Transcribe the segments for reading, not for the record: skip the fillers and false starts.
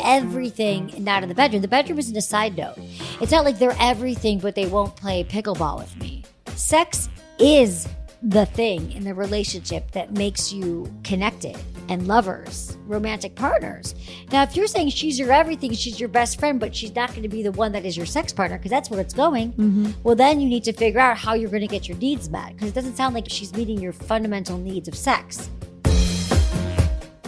everything and not in the bedroom. The bedroom isn't a side note. It's not like they're everything, but they won't play pickleball with me. Sex is the thing in the relationship that makes you connected and lovers, romantic partners. Now, if you're saying she's your everything, she's your best friend, but she's not going to be the one that is your sex partner, because that's where it's going, well, then you need to figure out how you're going to get your needs met, because it doesn't sound like she's meeting your fundamental needs of sex.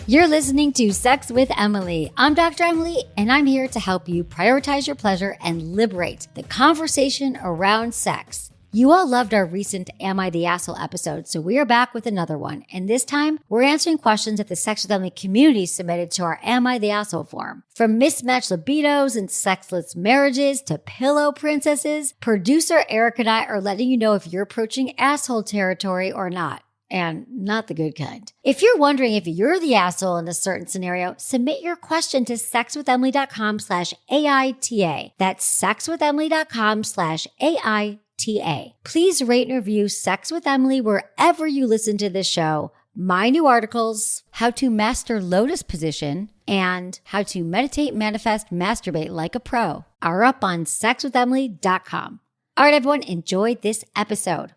You're listening to Sex with Emily. I'm Dr. Emily, and I'm here to help you prioritize your pleasure and liberate the conversation around sex. You all loved our recent Am I the Asshole episode, so we are back with another one. And this time, we're answering questions that the Sex with Emily community submitted to our Am I the Asshole form. From mismatched libidos and sexless marriages to pillow princesses, producer Eric and I are letting you know if you're approaching asshole territory or not. And not the good kind. If you're wondering if you're the asshole in a certain scenario, submit your question to sexwithemily.com/AITA. That's sexwithemily.com/AITA. Please rate and review Sex with Emily wherever you listen to this show. My new articles, How to Master Lotus Position and How to Meditate, Manifest, Masturbate Like a Pro, are up on sexwithemily.com. All right, everyone, enjoy this episode.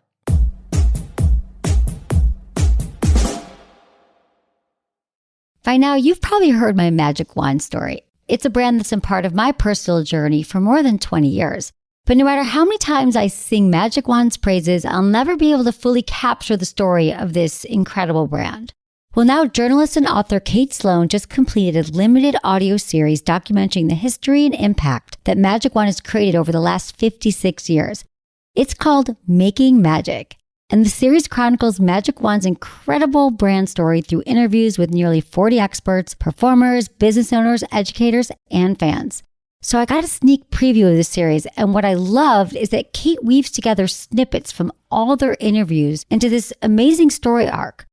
By now, you've probably heard my magic wand story. It's a brand that's been part of my personal journey for more than 20 years. But no matter how many times I sing Magic Wand's praises, I'll never be able to fully capture the story of this incredible brand. Well, now journalist and author Kate Sloan just completed a limited audio series documenting the history and impact that Magic Wand has created over the last 56 years. It's called Making Magic. And the series chronicles Magic Wand's incredible brand story through interviews with nearly 40 experts, performers, business owners, educators, and fans. So I got a sneak preview of the series, and what I loved is that Kate weaves together snippets from all their interviews into this amazing story arc.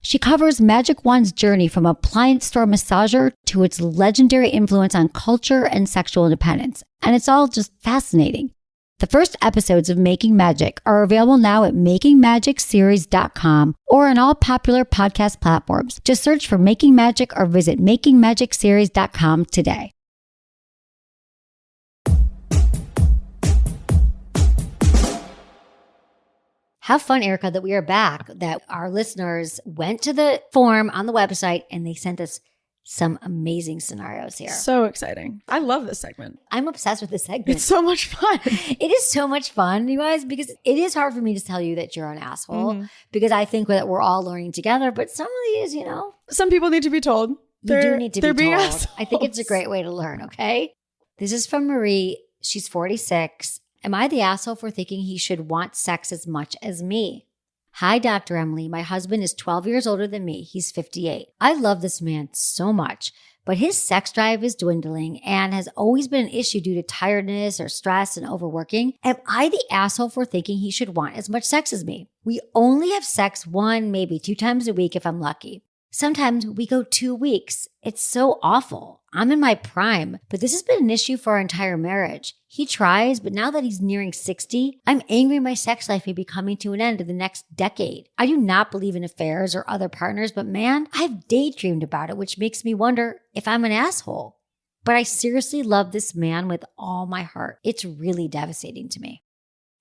She covers Magic Wand's journey from appliance store massager to its legendary influence on culture and sexual independence, and it's all just fascinating. The first episodes of Making Magic are available now at makingmagicseries.com or on all popular podcast platforms. Just search for Making Magic or visit makingmagicseries.com today. How fun, Erica, that we are back, that our listeners went to the form on the website and they sent us some amazing scenarios here. So exciting. I love this segment. I'm obsessed with this segment. It's so much fun. It is so much fun, you guys, because it is hard for me to tell you that you're an asshole because I think that we're all learning together. But some of these, some people need to be told. You do need to be told. Assholes. I think it's a great way to learn, okay? This is from Marie. She's 46. Am I the asshole for thinking he should want sex as much as me? Hi, Dr. Emily. My husband is 12 years older than me. He's 58. I love this man so much, but his sex drive is dwindling and has always been an issue due to tiredness or stress and overworking. Am I the asshole for thinking he should want as much sex as me? We only have sex 1, maybe 2 times a week if I'm lucky. Sometimes we go 2 weeks. It's so awful. I'm in my prime, but this has been an issue for our entire marriage. He tries, but now that he's nearing 60, I'm angry my sex life may be coming to an end in the next decade. I do not believe in affairs or other partners, but man, I've daydreamed about it, which makes me wonder if I'm an asshole. But I seriously love this man with all my heart. It's really devastating to me.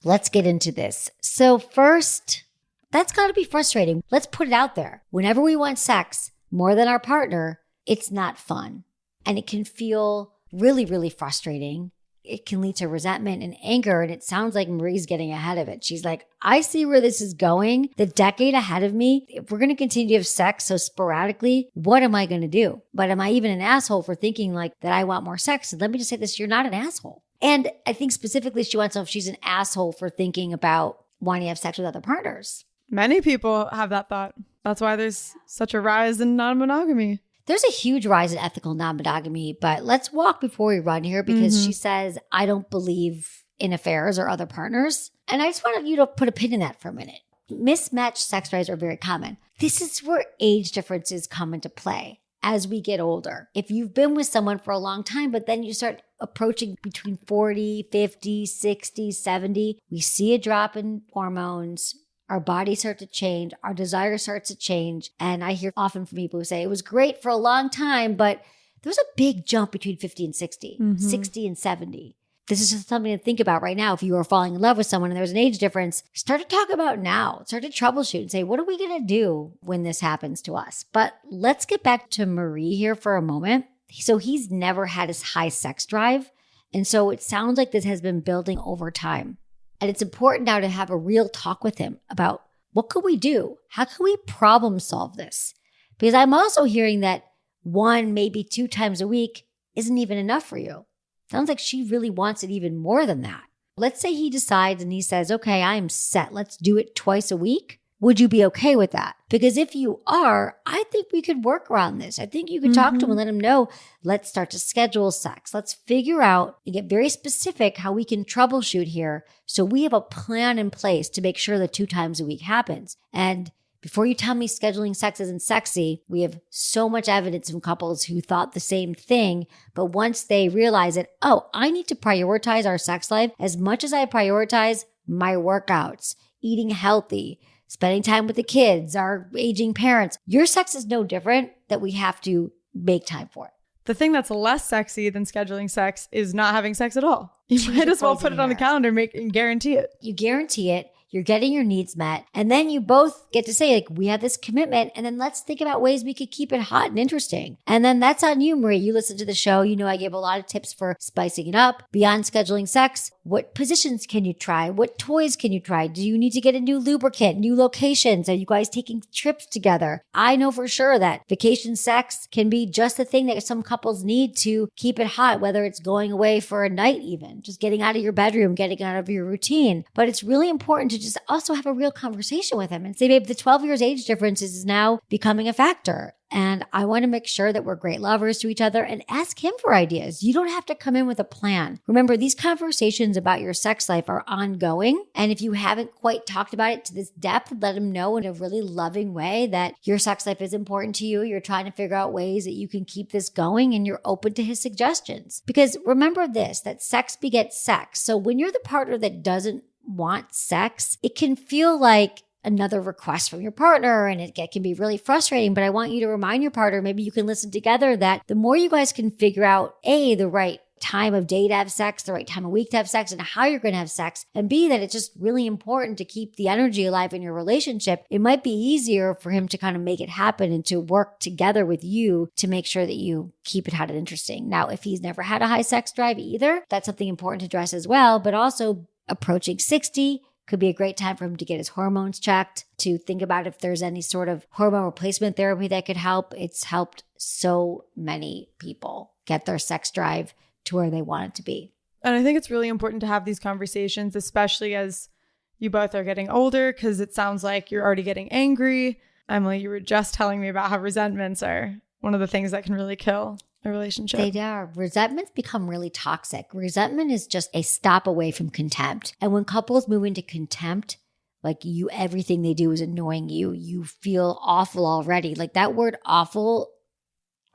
Let's get into this. So first, that's got to be frustrating. Let's put it out there. Whenever we want sex more than our partner, it's not fun. And it can feel really, really frustrating. It can lead to resentment and anger. And it sounds like Marie's getting ahead of it. She's like, I see where this is going. The decade ahead of me, if we're going to continue to have sex so sporadically, what am I going to do? But am I even an asshole for thinking like that I want more sex? And let me just say this, you're not an asshole. And I think specifically she wants to know if she's an asshole for thinking about wanting to have sex with other partners. Many people have that thought. That's why there's such a rise in non-monogamy. There's a huge rise in ethical non-monogamy, but let's walk before we run here because she says, I don't believe in affairs or other partners. And I just want you to put a pin in that for a minute. Mismatched sex drives are very common. This is where age differences come into play as we get older. If you've been with someone for a long time, but then you start approaching between 40, 50, 60, 70, we see a drop in hormones. Our bodies start to change. Our desire starts to change. And I hear often from people who say, it was great for a long time, but There's a big jump between 50 and 60, 60 and 70. This is just something to think about right now. If you are falling in love with someone and there's an age difference, start to talk about now. Start to troubleshoot and say, what are we going to do when this happens to us? But let's get back to Marie here for a moment. So he's never had his high sex drive. And so it sounds like this has been building over time. And it's important now to have a real talk with him about what could we do? How can we problem solve this? Because I'm also hearing that 1, maybe 2 times a week isn't even enough for you. Sounds like she really wants it even more than that. Let's say he decides and he says, okay, I'm set. Let's do it twice a week. Would you be okay with that? Because if you are, I think we could work around this. I think you could talk to him and let him know, let's start to schedule sex. Let's figure out and get very specific how we can troubleshoot here. So we have a plan in place to make sure that 2 times a week happens. And before you tell me scheduling sex isn't sexy, we have so much evidence from couples who thought the same thing. But once they realize that, oh, I need to prioritize our sex life as much as I prioritize my workouts, eating healthy, spending time with the kids, our aging parents. Your sex is no different, that we have to make time for it. The thing that's less sexy than scheduling sex is not having sex at all. You might as well put it on the calendar and guarantee it. You guarantee it. You're getting your needs met. And then you both get to say, like, we have this commitment. And then let's think about ways we could keep it hot and interesting. And then that's on you, Marie. You listen to the show. You know, I gave a lot of tips for spicing it up. Beyond scheduling sex, what positions can you try? What toys can you try? Do you need to get a new lubricant, new locations? Are you guys taking trips together? I know for sure that vacation sex can be just the thing that some couples need to keep it hot, whether it's going away for a night even, just getting out of your bedroom, getting out of your routine. But it's really important to just also have a real conversation with him and say, babe, the 12 years age difference is now becoming a factor. And I want to make sure that we're great lovers to each other, and ask him for ideas. You don't have to come in with a plan. Remember, these conversations about your sex life are ongoing. And if you haven't quite talked about it to this depth, let him know in a really loving way that your sex life is important to you. You're trying to figure out ways that you can keep this going, and you're open to his suggestions. Because remember this, that sex begets sex. So when you're the partner that doesn't want sex, it can feel like another request from your partner, and it can be really frustrating. But I want you to remind your partner, maybe you can listen together, that the more you guys can figure out, A, the right time of day to have sex, the right time of week to have sex, and how you're going to have sex, and B, that it's just really important to keep the energy alive in your relationship, it might be easier for him to kind of make it happen and to work together with you to make sure that you keep it hot and interesting. Now, if he's never had a high sex drive either, that's something important to address as well. But also, approaching 60 could be a great time for him to get his hormones checked, to think about if there's any sort of hormone replacement therapy that could help. It's helped so many people get their sex drive to where they want it to be. And I think it's really important to have these conversations, especially as you both are getting older, because it sounds like you're already getting angry. Emily, you were just telling me about how resentments are one of the things that can really kill a relationship. They are. Resentments become really toxic. Resentment is just a stop away from contempt. And when couples move into contempt, like everything they do is annoying you. You feel awful already. Like that word awful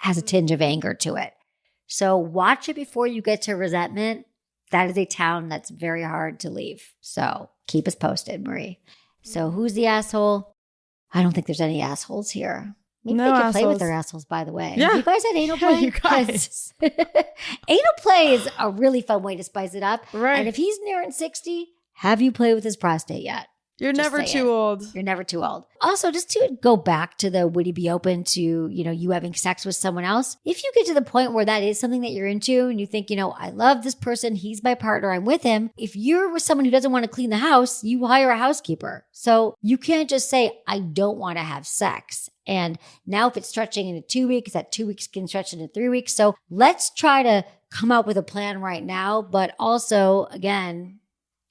has a tinge of anger to it. So watch it before you get to resentment. That is a town that's very hard to leave. So keep us posted, Marie. So who's the asshole? I don't think there's any assholes here. Maybe no they can assholes. play with their assholes, by the way. Yeah. You guys had anal play? You guys. Anal play is a really fun way to spice it up. Right. And if he's nearing 60, have you played with his prostate yet? You're Just never say too it. old. You're never too old. Also, just to go back to the would he be open to, you having sex with someone else? If you get to the point where that is something that you're into and you think, I love this person, he's my partner, I'm with him. If you're with someone who doesn't want to clean the house, you hire a housekeeper. So you can't just say, I don't want to have sex. And now if it's stretching into 2 weeks, that 2 weeks can stretch into 3 weeks. So let's try to come up with a plan right now. But also, again,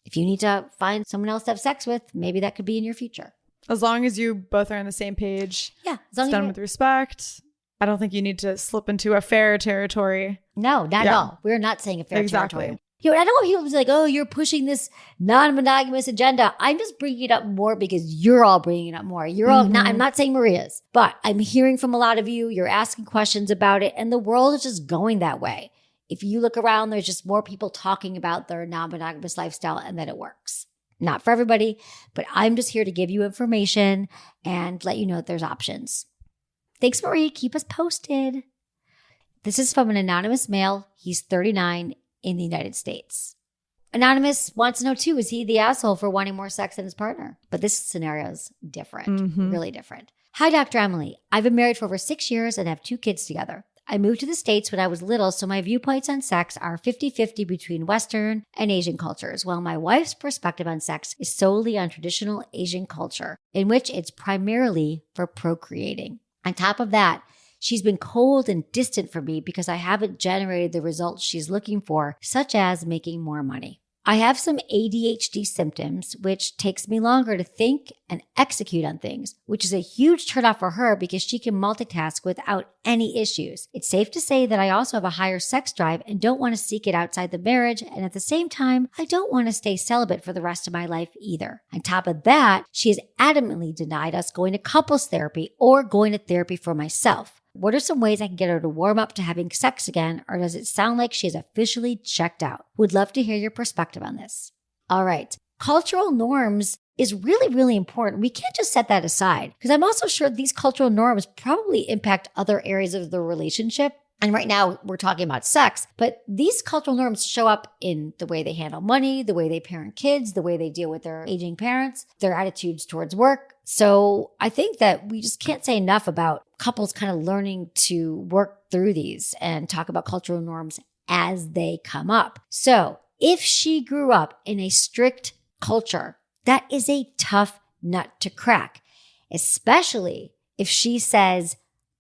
if you need to find someone else to have sex with, maybe that could be in your future. As long as you both are on the same page. Yeah. As long it's done with respect. I don't think you need to slip into affair territory. No, not at all. We're not saying affair Exactly. territory. And I don't want people to be like, oh, you're pushing this non-monogamous agenda. I'm just bringing it up more because you're all bringing it up more. You're all not, I'm not saying Maria's, but I'm hearing from a lot of you. You're asking questions about it, and the world is just going that way. If you look around, there's just more people talking about their non-monogamous lifestyle and that it works. Not for everybody, but I'm just here to give you information and let you know that there's options. Thanks, Marie. Keep us posted. This is from an anonymous male. He's 39 in the United States. Anonymous wants to know too, is he the asshole for wanting more sex than his partner? But this scenario is different, really different. Hi, Dr. Emily. I've been married for over 6 years and have 2 kids together. I moved to the States when I was little, so my viewpoints on sex are 50-50 between Western and Asian cultures, while my wife's perspective on sex is solely on traditional Asian culture, in which it's primarily for procreating. On top of that, she's been cold and distant from me because I haven't generated the results she's looking for, such as making more money. I have some ADHD symptoms, which takes me longer to think and execute on things, which is a huge turnoff for her because she can multitask without any issues. It's safe to say that I also have a higher sex drive and don't want to seek it outside the marriage. And at the same time, I don't want to stay celibate for the rest of my life either. On top of that, she has adamantly denied us going to couples therapy or going to therapy for myself. What are some ways I can get her to warm up to having sex again, or does it sound like she is officially checked out? Would love to hear your perspective on this. All right. Cultural norms is really, really important. We can't just set that aside because I'm also sure these cultural norms probably impact other areas of the relationship. And right now we're talking about sex, but these cultural norms show up in the way they handle money, the way they parent kids, the way they deal with their aging parents, their attitudes towards work. So I think that we just can't say enough about couples kind of learning to work through these and talk about cultural norms as they come up. So if she grew up in a strict culture, that is a tough nut to crack, especially if she says,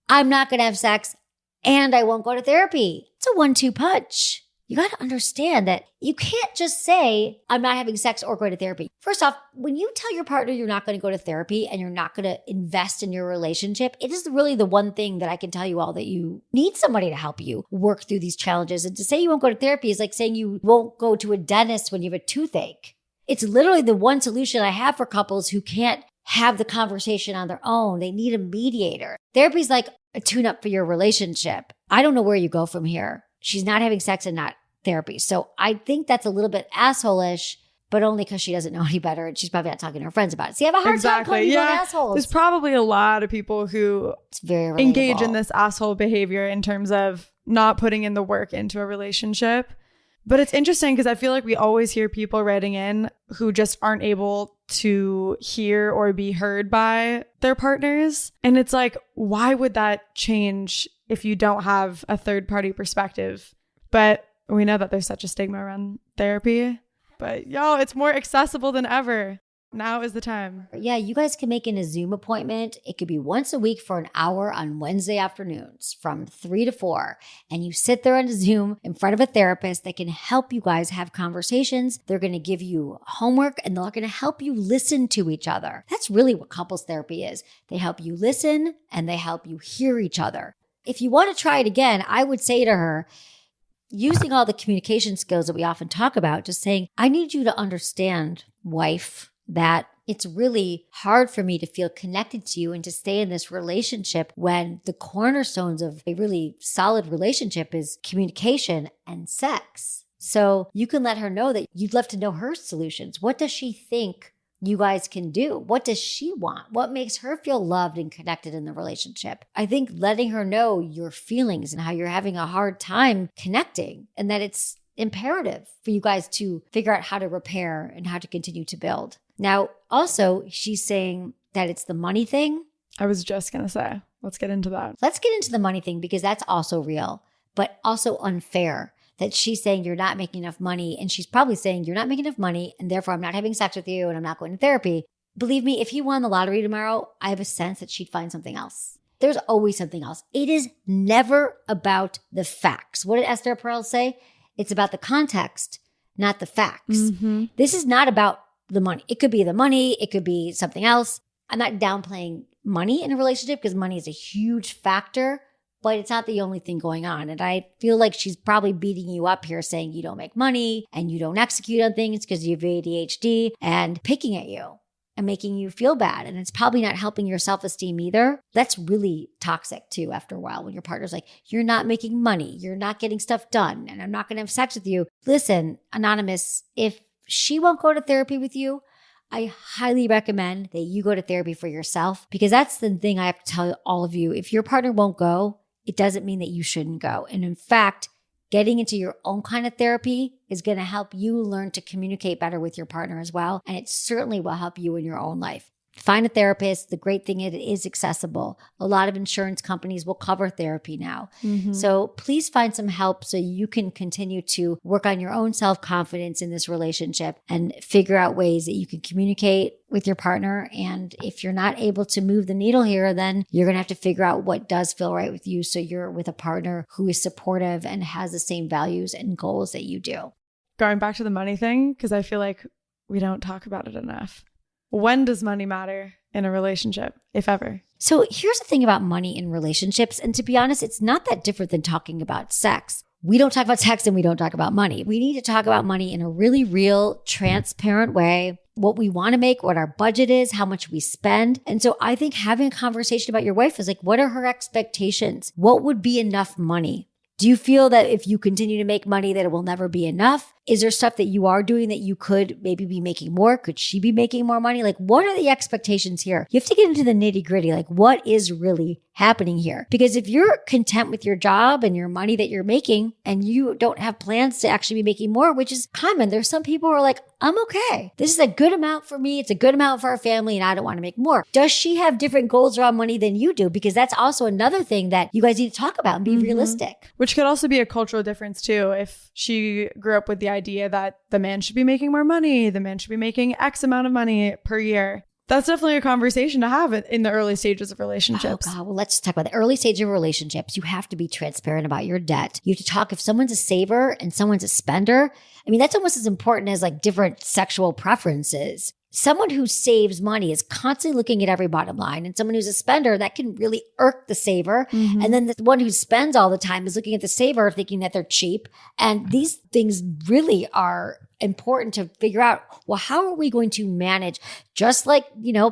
I'm not going to have sex and I won't go to therapy. It's a 1-2 punch. You got to understand that you can't just say, I'm not having sex or going to therapy. First off, when you tell your partner you're not going to go to therapy and you're not going to invest in your relationship, it is really the one thing that I can tell you all that you need somebody to help you work through these challenges. And to say you won't go to therapy is like saying you won't go to a dentist when you have a toothache. It's literally the one solution I have for couples who can't have the conversation on their own. They need a mediator. Therapy is like a tune-up for your relationship. I don't know where you go from here. She's not having sex and not therapy. So I think that's a little bit asshole-ish, but only because she doesn't know any better and she's probably not talking to her friends about it. See, I have a hard time calling people assholes. There's probably a lot of people who engage in this asshole behavior in terms of not putting in the work into a relationship. But it's interesting because I feel like we always hear people writing in who just aren't able to hear or be heard by their partners. And it's like, why would that change if you don't have a third party perspective? But we know that there's such a stigma around therapy. But y'all, it's more accessible than ever. Now is the time. Yeah, you guys can make a Zoom appointment. It could be once a week for an hour on Wednesday afternoons from 3 to 4. And you sit there on a Zoom in front of a therapist that can help you guys have conversations. They're going to give you homework and they're going to help you listen to each other. That's really what couples therapy is. They help you listen and they help you hear each other. If you want to try it again, I would say to her, using all the communication skills that we often talk about, just saying, I need you to understand, wife, that it's really hard for me to feel connected to you and to stay in this relationship when the cornerstones of a really solid relationship is communication and sex. So you can let her know that you'd love to know her solutions. What does she think you guys can do? What does she want? What makes her feel loved and connected in the relationship? I think letting her know your feelings and how you're having a hard time connecting and that it's imperative for you guys to figure out how to repair and how to continue to build. Now, also, she's saying that it's the money thing. I was just going to say, let's get into that. Let's get into the money thing because that's also real, but also unfair that she's saying you're not making enough money. And she's probably saying you're not making enough money and therefore I'm not having sex with you and I'm not going to therapy. Believe me, if you won the lottery tomorrow, I have a sense that she'd find something else. There's always something else. It is never about the facts. What did Esther Perel say? It's about the context, not the facts. Mm-hmm. This is not about the money. It could be the money. It could be something else. I'm not downplaying money in a relationship because money is a huge factor, but it's not the only thing going on. And I feel like she's probably beating you up here saying you don't make money and you don't execute on things because you have ADHD and picking at you and making you feel bad. And it's probably not helping your self-esteem either. That's really toxic too after a while when your partner's like, you're not making money, you're not getting stuff done, and I'm not going to have sex with you. Listen, Anonymous, if she won't go to therapy with you, I highly recommend that you go to therapy for yourself because that's the thing I have to tell all of you. If your partner won't go, it doesn't mean that you shouldn't go. And in fact, getting into your own kind of therapy is going to help you learn to communicate better with your partner as well. And it certainly will help you in your own life. Find a therapist. The great thing is it is accessible. A lot of insurance companies will cover therapy now. So please find some help so you can continue to work on your own self-confidence in this relationship and figure out ways that you can communicate with your partner. And if you're not able to move the needle here, then you're going to have to figure out what does feel right with you so you're with a partner who is supportive and has the same values and goals that you do. Going back to the money thing, because I feel like we don't talk about it enough. When does money matter in a relationship, if ever? So here's the thing about money in relationships. And to be honest, it's not that different than talking about sex. We don't talk about sex and we don't talk about money. We need to talk about money in a really real, transparent way. What we want to make, what our budget is, how much we spend. And so I think having a conversation about your wife is like, what are her expectations? What would be enough money? Do you feel that if you continue to make money that it will never be enough? Is there stuff that you are doing that you could maybe be making more? Could she be making more money? Like, what are the expectations here? You have to get into the nitty gritty. Like, what is really happening here? Because if you're content with your job and your money that you're making and you don't have plans to actually be making more, which is common. There's some people who are like, I'm okay. This is a good amount for me. It's a good amount for our family and I don't want to make more. Does she have different goals around money than you do? Because that's also another thing that you guys need to talk about and be realistic. Which could also be a cultural difference too. If she grew up with the idea that the man should be making more money, the man should be making X amount of money per year. That's definitely a conversation to have in the early stages of relationships. Oh God, well, let's talk about the early stage of relationships. You have to be transparent about your debt. You have to talk if someone's a saver and someone's a spender. I mean, that's almost as important as like different sexual preferences. Someone who saves money is constantly looking at every bottom line. And someone who's a spender, that can really irk the saver. And then the one who spends all the time is looking at the saver thinking that they're cheap. And these things really are important to figure out, well, how are we going to manage, just like,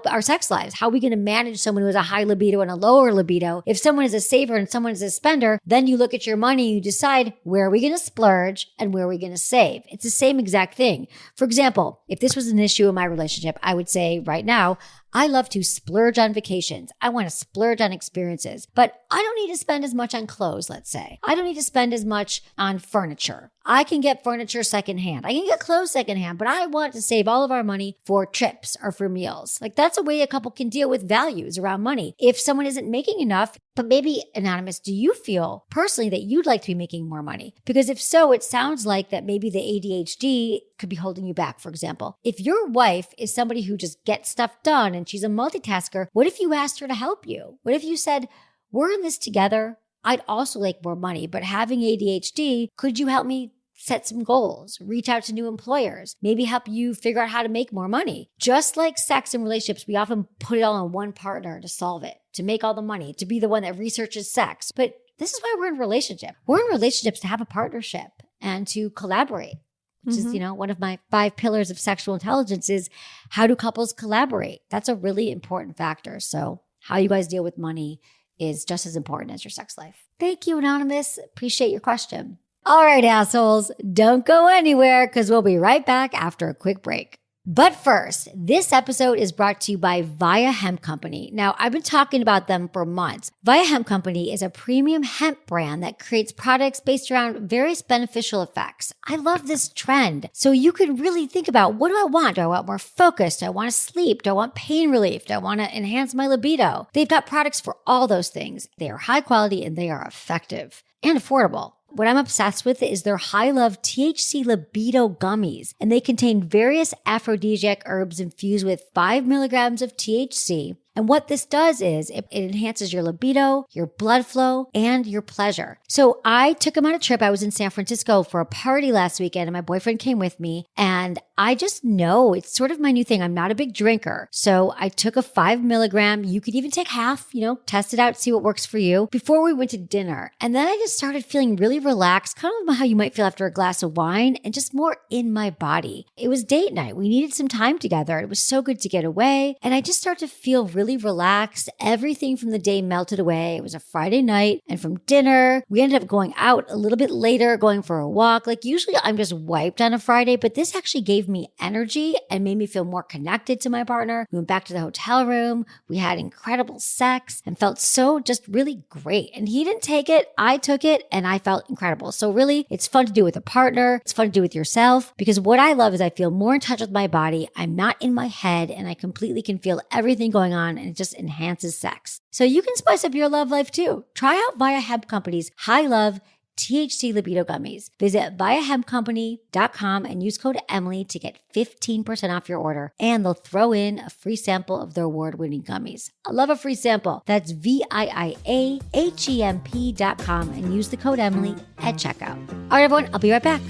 our sex lives? How are we going to manage someone who has a high libido and a lower libido? If someone is a saver and someone is a spender, then you look at your money, you decide where are we going to splurge and where are we going to save? It's the same exact thing. For example, if this was an issue in my relationship, I would say right now, I love to splurge on vacations. I want to splurge on experiences, but I don't need to spend as much on clothes, let's say. I don't need to spend as much on furniture. I can get furniture secondhand. I can get clothes secondhand, but I want to save all of our money for trips or for meals. Like that's a way a couple can deal with values around money. If someone isn't making enough, but maybe Anonymous, do you feel personally that you'd like to be making more money? Because if so, it sounds like that maybe the ADHD could be holding you back, for example. If your wife is somebody who just gets stuff done and she's a multitasker, what if you asked her to help you? What if you said, we're in this together. I'd also like more money, but having ADHD, could you help me set some goals, reach out to new employers, maybe help you figure out how to make more money? Just like sex and relationships, we often put it all on one partner to solve it, to make all the money, to be the one that researches sex. But this is why we're in relationship. We're in relationships to have a partnership and to collaborate, which is, one of my 5 pillars of sexual intelligence is how do couples collaborate? That's a really important factor. So how you guys deal with money is just as important as your sex life. Thank you, Anonymous. Appreciate your question. All right, assholes, don't go anywhere because we'll be right back after a quick break. But first, this episode is brought to you by Via Hemp Company. Now, I've been talking about them for months. Via Hemp Company is a premium hemp brand that creates products based around various beneficial effects. I love this trend. So you can really think about, what do I want? Do I want more focus? Do I want to sleep? Do I want pain relief? Do I want to enhance my libido? They've got products for all those things. They are high quality and they are effective and affordable. What I'm obsessed with is their High Love THC Libido Gummies, and they contain various aphrodisiac herbs infused with 5 milligrams of THC. And what this does is it enhances your libido, your blood flow, and your pleasure. So I took him on a trip. I was in San Francisco for a party last weekend and my boyfriend came with me. And I just know it's sort of my new thing. I'm not a big drinker. So I took a 5 milligram. You could even take half, test it out, see what works for you before we went to dinner. And then I just started feeling really relaxed, kind of how you might feel after a glass of wine and just more in my body. It was date night. We needed some time together. It was so good to get away. And I just started to feel really really relaxed. Everything from the day melted away. It was a Friday night, and from dinner, we ended up going out a little bit later, going for a walk. Like usually I'm just wiped on a Friday, but this actually gave me energy and made me feel more connected to my partner. We went back to the hotel room. We had incredible sex and felt so just really great. And he didn't take it. I took it and I felt incredible. So really, it's fun to do with a partner. It's fun to do with yourself, because what I love is I feel more in touch with my body. I'm not in my head, and I completely can feel everything going on, and it just enhances sex. So you can spice up your love life too. Try out Via Hemp Company's High Love THC Libido Gummies. Visit viahempcompany.com and use code Emily to get 15% off your order, and they'll throw in a free sample of their award-winning gummies. I love a free sample. That's VIIAHEMP.com and use the code Emily at checkout. All right, everyone, I'll be right back.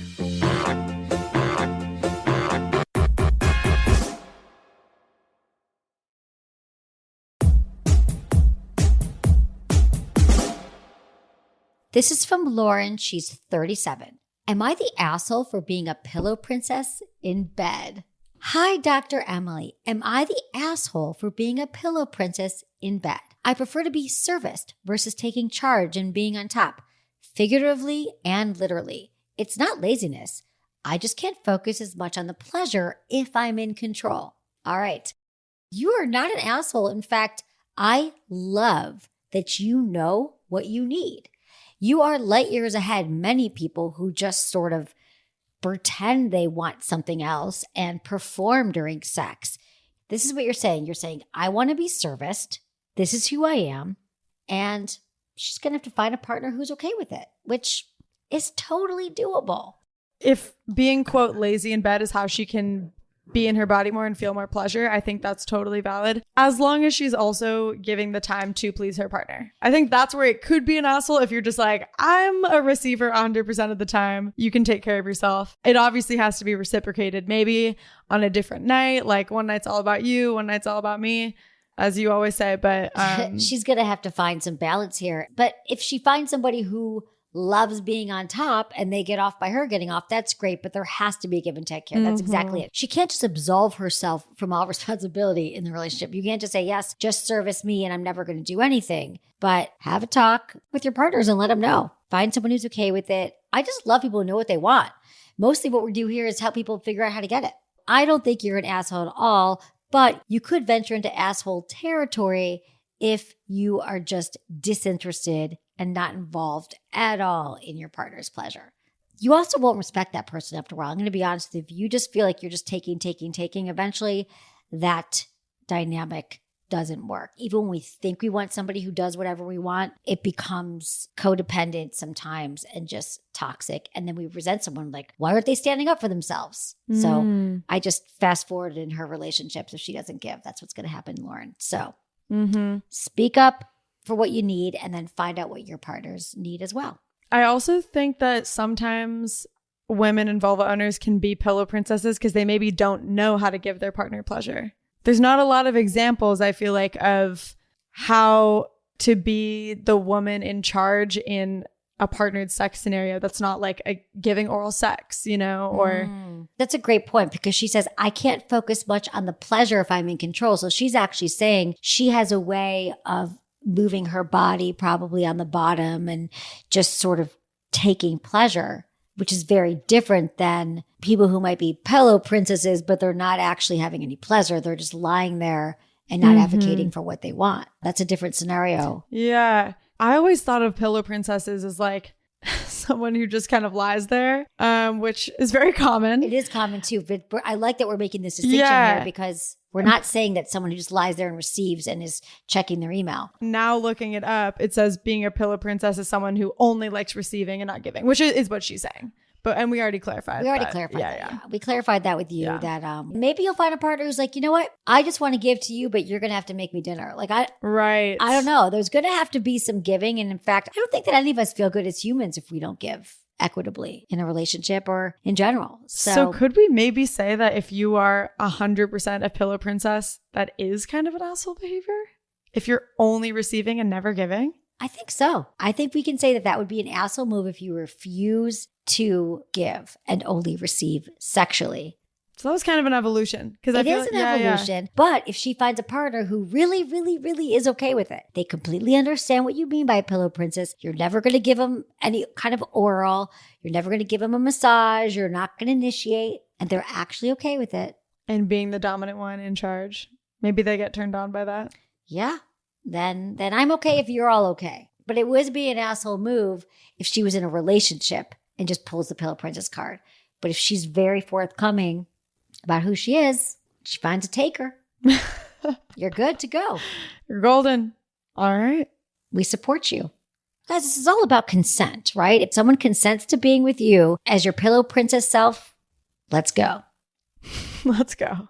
This is from Lauren. She's 37. Am I the asshole for being a pillow princess in bed? Hi, Dr. Emily. Am I the asshole for being a pillow princess in bed? I prefer to be serviced versus taking charge and being on top, figuratively and literally. It's not laziness. I just can't focus as much on the pleasure if I'm in control. All right. You are not an asshole. In fact, I love that you know what you need. You are light years ahead many people who just sort of pretend they want something else and perform during sex. This is what you're saying. You're saying, I want to be serviced. This is who I am. And she's going to have to find a partner who's okay with it, which is totally doable. If being, quote, lazy in bed is how she can be in her body more and feel more pleasure, I think that's totally valid, as long as she's also giving the time to please her partner. I think that's where it could be an asshole if you're just like, I'm a receiver 100% of the time. You can take care of yourself. It obviously has to be reciprocated, maybe on a different night, like one night's all about you, one night's all about me, as you always say. But she's going to have to find some balance here. But if she finds somebody who loves being on top and they get off by her getting off, that's great, but there has to be a give and take here. That's exactly it. She can't just absolve herself from all responsibility in the relationship. You can't just say, yes, just service me and I'm never going to do anything. But have a talk with your partners and let them know. Find someone who's okay with it. I just love people who know what they want. Mostly what we do here is help people figure out how to get it. I don't think you're an asshole at all, but you could venture into asshole territory if you are just disinterested and not involved at all in your partner's pleasure. You also won't respect that person after a while. I'm going to be honest with you. If you just feel like you're just taking, eventually that dynamic doesn't work. Even when we think we want somebody who does whatever we want, it becomes codependent sometimes and just toxic. And then we resent someone like, why aren't they standing up for themselves? So I just fast forward in her relationships. If she doesn't give, that's what's going to happen, Lauren. So speak up for what you need and then find out what your partners need as well. I also think that sometimes women and vulva owners can be pillow princesses because they maybe don't know how to give their partner pleasure. There's not a lot of examples, I feel like, of how to be the woman in charge in a partnered sex scenario that's not like a giving oral sex, you know, or... That's a great point, because she says, I can't focus much on the pleasure if I'm in control. So she's actually saying she has a way of moving her body probably on the bottom and just sort of taking pleasure, which is very different than people who might be pillow princesses, but they're not actually having any pleasure. They're just lying there and not advocating for what they want. That's a different scenario. Yeah. I always thought of pillow princesses as like someone who just kind of lies there, which is very common. It is common too, but I like that we're making this distinction here, because we're not saying that someone who just lies there and receives and is checking their email. Now looking it up, it says being a pillow princess is someone who only likes receiving and not giving, which is what she's saying. And we already clarified. We clarified that with you, that maybe you'll find a partner who's like, you know what? I just want to give to you, but you're going to have to make me dinner. Like I don't know. There's going to have to be some giving. And in fact, I don't think that any of us feel good as humans if we don't give equitably in a relationship or in general. So could we maybe say that if you are 100% a pillow princess, that is kind of an asshole behavior? If you're only receiving and never giving? I think so. I think we can say that that would be an asshole move if you refuse to give and only receive sexually. So that was kind of an evolution. Because It is an evolution. But if she finds a partner who really, really, really is okay with it, they completely understand what you mean by pillow princess. You're never going to give them any kind of oral. You're never going to give them a massage. You're not going to initiate. And they're actually okay with it. And being the dominant one in charge. Maybe they get turned on by that. Yeah. Then I'm okay if you're all okay. But it would be an asshole move if she was in a relationship and just pulls the pillow princess card. But if she's very forthcoming about who she is, she finds a taker. You're good to go. You're golden. All right. We support you. Guys, this is all about consent, right? If someone consents to being with you as your pillow princess self, let's go. Let's go.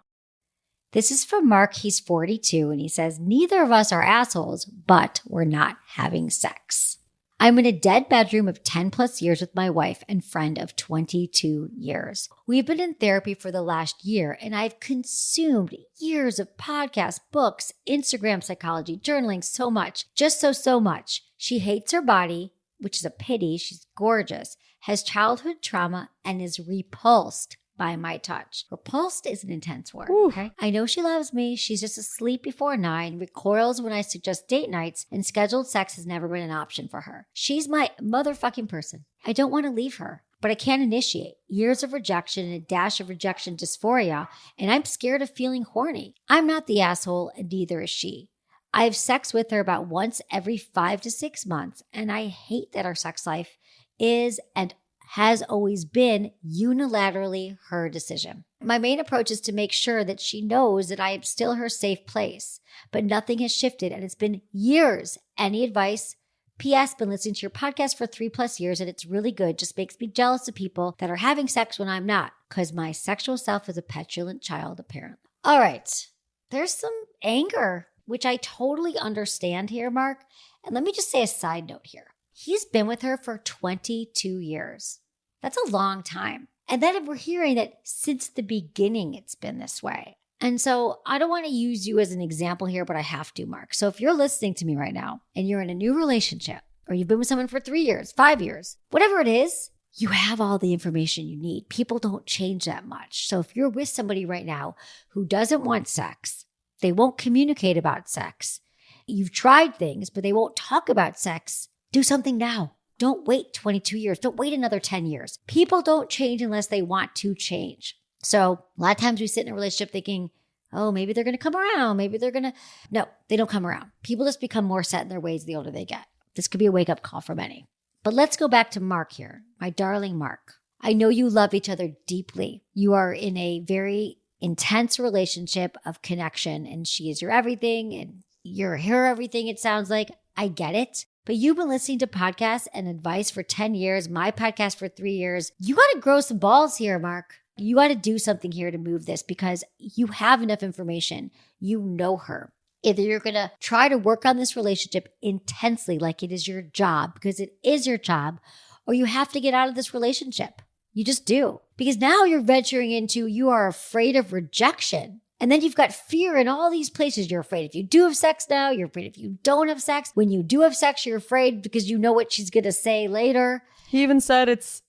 This is from Mark. He's 42, and he says, neither of us are assholes, but we're not having sex. I'm in a dead bedroom of 10 plus years with my wife and friend of 22 years. We've been in therapy for the last year, and I've consumed years of podcasts, books, Instagram psychology, journaling, so much, just so much. She hates her body, which is a pity. She's gorgeous, has childhood trauma, and is repulsed by my touch. Repulsed is an intense word, okay? I know she loves me. She's just asleep before 9, recoils when I suggest date nights, and scheduled sex has never been an option for her. She's my motherfucking person. I don't want to leave her, but I can't initiate. Years of rejection and a dash of rejection dysphoria, and I'm scared of feeling horny. I'm not the asshole, and neither is she. I have sex with her about once every 5 to 6 months, and I hate that our sex life is and has always been unilaterally her decision. My main approach is to make sure that she knows that I am still her safe place, but nothing has shifted and it's been years. Any advice? P.S. Been listening to your podcast for 3+ years and it's really good. Just makes me jealous of people that are having sex when I'm not, because my sexual self is a petulant child, apparently. All right. There's some anger, which I totally understand here, Mark. And let me just say a side note here. He's been with her for 22 years. That's a long time. And then we're hearing that since the beginning, it's been this way. And so I don't want to use you as an example here, but I have to, Mark. So if you're listening to me right now and you're in a new relationship, or you've been with someone for 3 years, 5 years, whatever it is, you have all the information you need. People don't change that much. So if you're with somebody right now who doesn't want sex, they won't communicate about sex. You've tried things, but they won't talk about sex. Do something now. Don't wait 22 years. Don't wait another 10 years. People don't change unless they want to change. So a lot of times we sit in a relationship thinking, oh, maybe they're going to come around. Maybe they're going to. No, they don't come around. People just become more set in their ways the older they get. This could be a wake-up call for many. But let's go back to Mark here. My darling Mark. I know you love each other deeply. You are in a very intense relationship of connection, and she is your everything, and you're her everything, it sounds like. I get it. But you've been listening to podcasts and advice for 10 years, my podcast for 3 years. You got to grow some balls here, Mark. You got to do something here to move this because you have enough information. You know her. Either you're going to try to work on this relationship intensely like it is your job, because it is your job, or you have to get out of this relationship. You just do. Because now you're venturing into, you are afraid of rejection. And then you've got fear in all these places. You're afraid if you do have sex now. You're afraid if you don't have sex. When you do have sex, you're afraid because you know what she's going to say later. He even said it's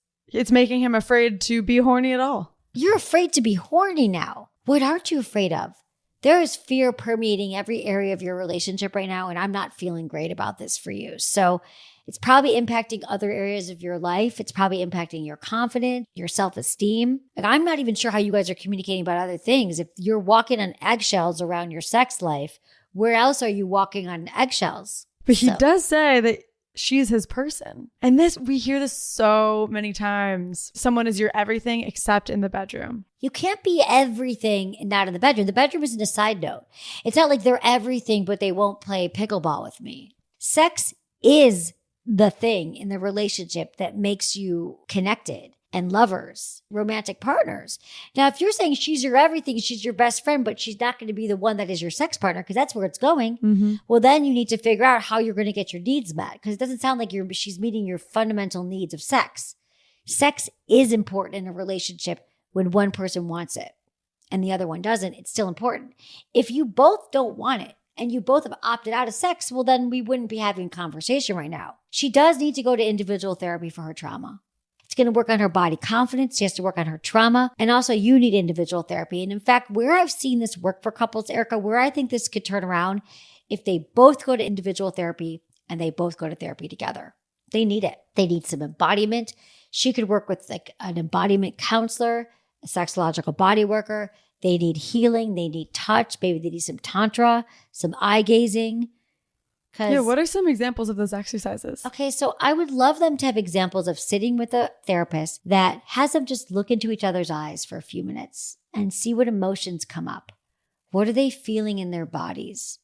making him afraid to be horny at all. You're afraid to be horny now. What aren't you afraid of? There is fear permeating every area of your relationship right now, and I'm not feeling great about this for you. So it's probably impacting other areas of your life. It's probably impacting your confidence, your self-esteem. Like, I'm not even sure how you guys are communicating about other things. If you're walking on eggshells around your sex life, where else are you walking on eggshells? But he does say that she's his person. And we hear this so many times. Someone is your everything except in the bedroom. You can't be everything and not in the bedroom. The bedroom isn't a side note. It's not like they're everything, but they won't play pickleball with me. Sex is the thing in the relationship that makes you connected and lovers, romantic partners. Now, if you're saying she's your everything, she's your best friend, but she's not going to be the one that is your sex partner, because that's where it's going, well, then you need to figure out how you're going to get your needs met, because it doesn't sound like she's meeting your fundamental needs of sex. Sex is important in a relationship when one person wants it and the other one doesn't. It's still important. If you both don't want it, and you both have opted out of sex, well, then we wouldn't be having a conversation right now. She does need to go to individual therapy for her trauma. It's going to work on her body confidence. She has to work on her trauma. And also you need individual therapy. And in fact, where I've seen this work for couples, Erica, where I think this could turn around, if they both go to individual therapy and they both go to therapy together. They need it. They need some embodiment. She could work with like an embodiment counselor, a sexological body worker. They need healing. They need touch. Maybe they need some tantra, some eye gazing. Yeah, what are some examples of those exercises? Okay, so I would love them to have examples of sitting with a therapist that has them just look into each other's eyes for a few minutes and see what emotions come up. What are they feeling in their bodies?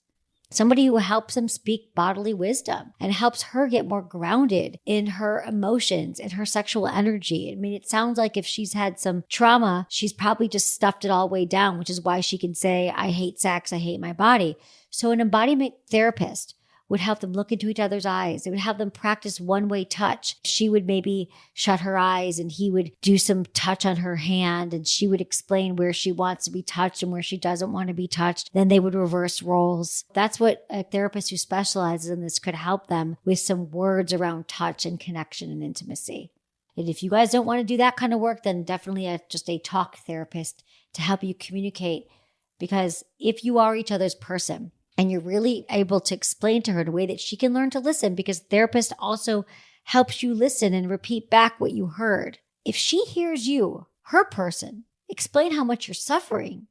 Somebody who helps them speak bodily wisdom and helps her get more grounded in her emotions and her sexual energy. I mean, it sounds like if she's had some trauma, she's probably just stuffed it all way down, which is why she can say, I hate sex, I hate my body. So an embodiment therapist would help them look into each other's eyes. It would have them practice one-way touch. She would maybe shut her eyes and he would do some touch on her hand and she would explain where she wants to be touched and where she doesn't want to be touched. Then they would reverse roles. That's what a therapist who specializes in this could help them with some words around touch and connection and intimacy. And if you guys don't want to do that kind of work, then definitely just a talk therapist to help you communicate. Because if you are each other's person, and you're really able to explain to her in a way that she can learn to listen, because therapist also helps you listen and repeat back what you heard. If she hears you, her person, explain how much you're suffering,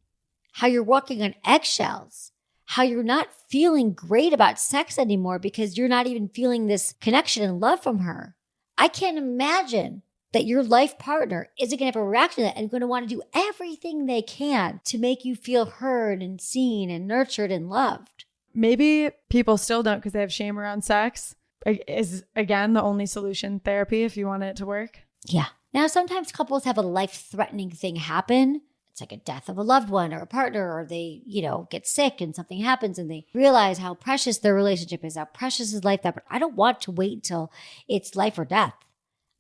how you're walking on eggshells, how you're not feeling great about sex anymore because you're not even feeling this connection and love from her. I can't imagine that your life partner isn't going to have a reaction to that and going to want to do everything they can to make you feel heard and seen and nurtured and loved. Maybe people still don't because they have shame around sex. Is, again, the only solution therapy if you want it to work? Yeah. Now, sometimes couples have a life-threatening thing happen. It's like a death of a loved one or a partner, or they, get sick and something happens and they realize how precious their relationship is, how precious is life. But I don't want to wait until it's life or death.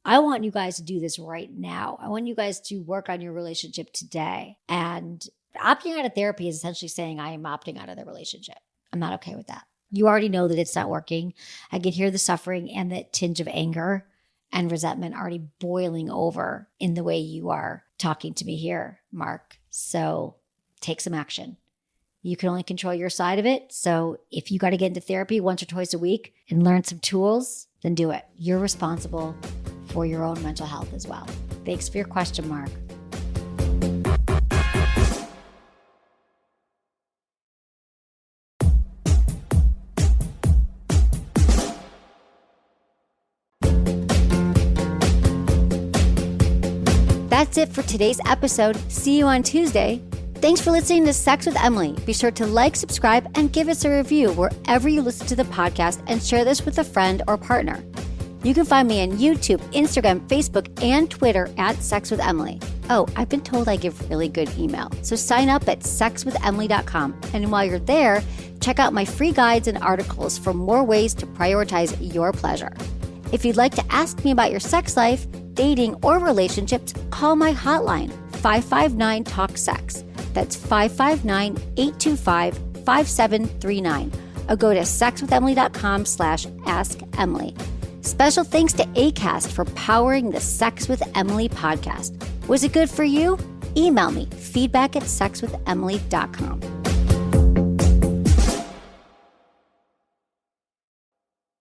I want you guys to do this right now. I want you guys to work on your relationship today. And opting out of therapy is essentially saying, I am opting out of the relationship. I'm not okay with that. You already know that it's not working. I can hear the suffering and the tinge of anger and resentment already boiling over in the way you are talking to me here, Mark. So take some action. You can only control your side of it. So if you got to get into therapy once or twice a week and learn some tools, then do it. You're responsible for your own mental health as well. Thanks for your question, Mark. That's it for today's episode. See you on Tuesday. Thanks for listening to Sex with Emily. Be sure to like, subscribe, and give us a review wherever you listen to the podcast, and share this with a friend or partner. You can find me on YouTube, Instagram, Facebook, and Twitter at Sex with Emily. Oh, I've been told I give really good email. So sign up at sexwithemily.com. And while you're there, check out my free guides and articles for more ways to prioritize your pleasure. If you'd like to ask me about your sex life, dating, or relationships, call my hotline, 559-TALK-SEX. That's 559-825-5739. Or go to sexwithemily.com/askemily. Special thanks to Acast for powering the Sex with Emily podcast. Was it good for you? Email me, feedback@sexwithemily.com.